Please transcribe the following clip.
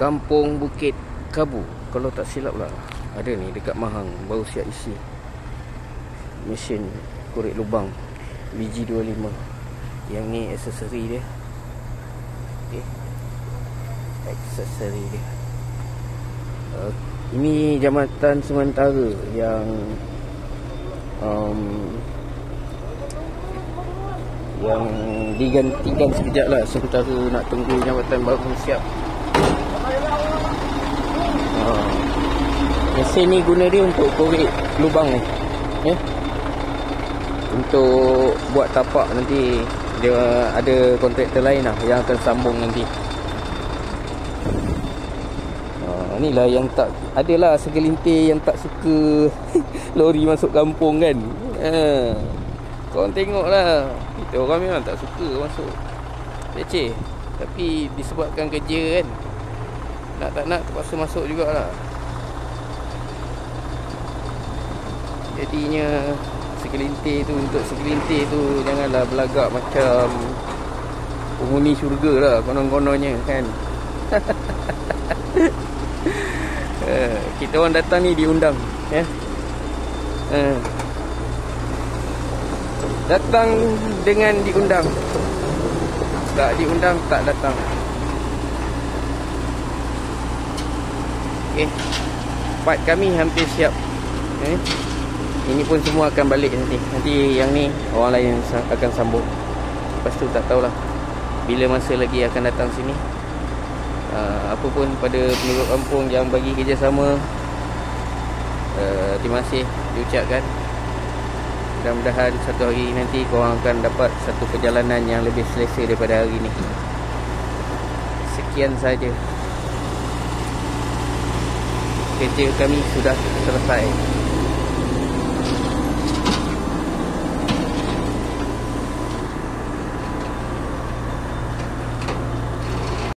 Kampung Bukit Kabu, kalau tak silap lah. Ada ni dekat Mahang, baru siap isi mesin korek lubang biji 25. Yang ni aksesori dia. Okay, aksesori dia. Ini jambatan sementara yang yang digantikan sekejap lah, sementara nak tunggu jambatan baru siap. Mesin ni guna dia untuk korek lubang ni, untuk buat tapak nanti. Dia ada kontraktor lain lah yang akan sambung nanti. Inilah yang tak, adalah segelintir yang tak suka lori masuk kampung kan. Korang tengok lah, kita orang memang tak suka masuk leceh, tapi disebabkan kerja kan, nak tak nak terpaksa masuk jugalah. Jadinya segelintir tu, untuk segelintir tu janganlah berlagak macam penghuni syurga lah konon-kononnya kan. Kita orang datang ni diundang, ya. Datang dengan diundang, tak diundang tak datang. Part kami hampir siap. Ini pun semua akan balik nanti. Nanti yang ni orang lain akan sambung. Lepas tu tak tahulah bila masa lagi akan datang sini. Apa pun pada penduduk kampung yang bagi kerjasama, terima kasih diucapkan. Mudah-mudahan satu hari nanti korang akan dapat satu perjalanan yang lebih selesa daripada hari ini. Sekian saja. Kerja kami sudah selesai.